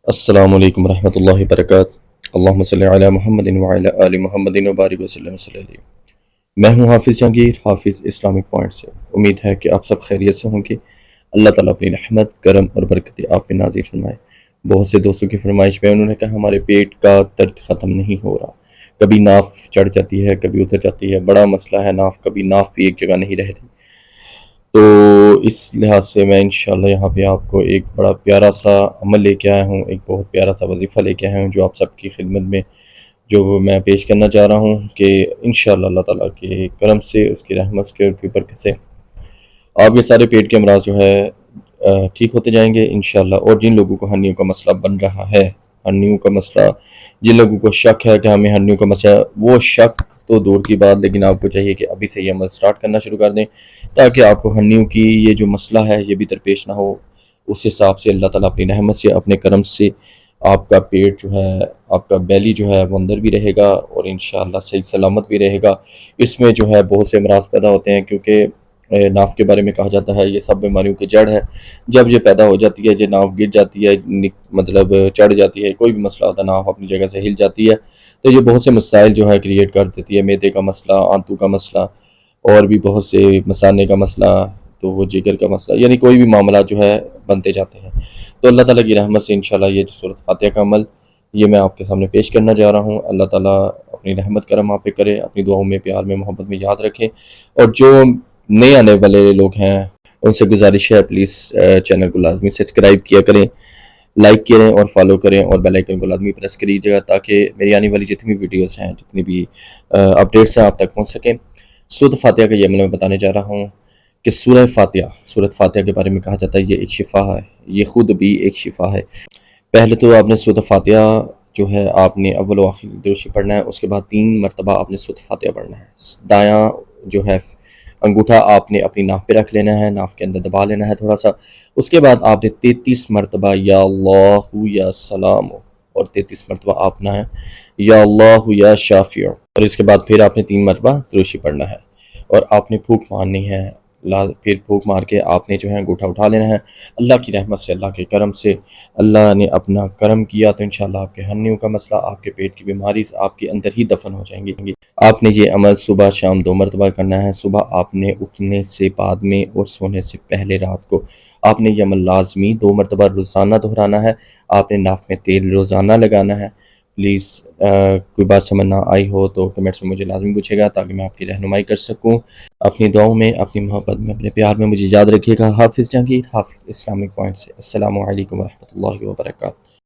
السلام علیکم ورحمۃ اللہ وبرکاتہ۔ اللہم صلی علی محمد وعلی آل محمد وبارک وسلم صلی اللہ علیہ۔ میں ہوں حافظ جہانگیر، حافظ اسلامک پوائنٹ سے۔ امید ہے کہ آپ سب خیریت سے ہوں گے۔ اللہ تعالیٰ اپنی رحمت، کرم اور برکت آپ پہ نازل فرمائے۔ بہت سے دوستوں کی فرمائش میں انہوں نے کہا ہمارے پیٹ کا درد ختم نہیں ہو رہا، کبھی ناف چڑھ جاتی ہے، کبھی اتر جاتی ہے، بڑا مسئلہ ہے ناف، کبھی ناف بھی ایک جگہ نہیں رہتی۔ تو اس لحاظ سے میں انشاءاللہ یہاں پہ آپ کو ایک بڑا پیارا سا عمل لے کے آیا ہوں، ایک بہت پیارا سا وظیفہ لے کے آیا ہوں جو آپ سب کی خدمت میں جو میں پیش کرنا چاہ رہا ہوں کہ انشاءاللہ اللہ تعالیٰ کے کرم سے، اس کی رحمت سے اور کی برکت سے آپ یہ سارے پیٹ کے امراض جو ہے ٹھیک ہوتے جائیں گے انشاءاللہ۔ اور جن لوگوں کو ہرنیوں کا مسئلہ بن رہا ہے، ہرنیوں کا مسئلہ، جن لوگوں کو شک ہے کہ ہمیں ہرنیوں کا مسئلہ، وہ شک تو دور کی بات، لیکن آپ کو چاہیے کہ ابھی سے یہ عمل سٹارٹ کرنا شروع کر دیں تاکہ آپ کو ہرنیوں کی یہ جو مسئلہ ہے یہ بھی درپیش نہ ہو۔ اس حساب سے اللہ تعالیٰ اپنی رحمت سے، اپنے کرم سے آپ کا پیٹ جو ہے، آپ کا بیلی جو ہے وہ اندر بھی رہے گا اور انشاءاللہ صحیح سلامت بھی رہے گا۔ اس میں جو ہے بہت سے امراض پیدا ہوتے ہیں، کیونکہ ناف کے بارے میں کہا جاتا ہے یہ سب بیماریوں کی جڑ ہے۔ جب یہ پیدا ہو جاتی ہے، یہ ناف گر جاتی ہے، مطلب چڑھ جاتی ہے، کوئی بھی مسئلہ ہوتا ہے، ناف اپنی جگہ سے ہل جاتی ہے، تو یہ بہت سے مسائل جو ہے کریٹ کر دیتی ہے۔ معدے کا مسئلہ، آنتوں کا مسئلہ، اور بھی بہت سے مثانے کا مسئلہ، تو وہ جگر کا مسئلہ، یعنی کوئی بھی معاملات جو ہے بنتے جاتے ہیں۔ تو اللہ تعالیٰ کی رحمت سے انشاءاللہ یہ سورۃ فاتحہ کا عمل یہ میں آپ کے سامنے پیش کرنا جا رہا ہوں۔ اللہ تعالیٰ اپنی رحمت کرم آپ پہ کرے، اپنی دعاؤں میں، پیار میں، محبت میں یاد رکھیں۔ اور جو نئے آنے والے لوگ ہیں ان سے گزارش ہے پلیز چینل کو لازمی سبسکرائب کیا کریں، لائک کریں اور فالو کریں، اور بیل آئیکن کو لازمی پریس کریے گا تاکہ میری آنے والی جتنی بھی ویڈیوز ہیں، جتنی بھی اپڈیٹس ہیں آپ تک پہنچ سکیں۔ سورۃ فاتحہ کا یہ عمل میں بتانے جا رہا ہوں کہ سورۃ فاتحہ کے بارے میں کہا جاتا ہے یہ ایک شفا ہے، یہ خود بھی ایک شفا ہے۔ پہلے تو آپ نے سورۃ فاتحہ جو ہے آپ نے اول و آخر درود شریف پڑھنا ہے، اس کے بعد 3 مرتبہ آپ نے سورۃ فاتحہ پڑھنا ہے۔ دایاں جو ہے انگوٹھا آپ نے اپنی ناف پہ رکھ لینا ہے، ناف کے اندر دبا لینا ہے تھوڑا سا۔ اس کے بعد آپ نے 33 مرتبہ یا اللہ یا سلام، اور 33 مرتبہ آپ نہ ہے یا اللہ یا شافیع، اور اس کے بعد پھر آپ نے 3 مرتبہ درود شریف پڑھنا ہے، اور آپ نے پھونک مارنی ہے۔ پھر پھونک مار کے آپ نے جو ہے انگوٹھا اٹھا لینا ہے۔ اللہ کی رحمت سے، اللہ کے کرم سے، اللہ نے اپنا کرم کیا تو انشاءاللہ آپ کے ہرنیوں کا مسئلہ، آپ کے پیٹ کی بیماری آپ کے اندر ہی دفن ہو جائیں گی۔ آپ نے یہ عمل صبح شام 2 مرتبہ کرنا ہے۔ صبح آپ نے اٹھنے سے بعد میں اور سونے سے پہلے رات کو آپ نے یہ عمل لازمی 2 مرتبہ روزانہ دہرانا ہے۔ آپ نے ناف میں تیل روزانہ لگانا ہے۔ پلیز کوئی بات سمجھ نہ آئی ہو تو کمنٹس میں مجھے لازمی پوچھے گا تاکہ میں آپ کی رہنمائی کر سکوں۔ اپنی دعاؤں میں، اپنی محبت میں، اپنے پیار میں مجھے یاد رکھیے گا۔ حافظ جہانگیر، حافظ اسلامک پوائنٹ سے۔ السلام علیکم ورحمۃ اللہ وبرکاتہ۔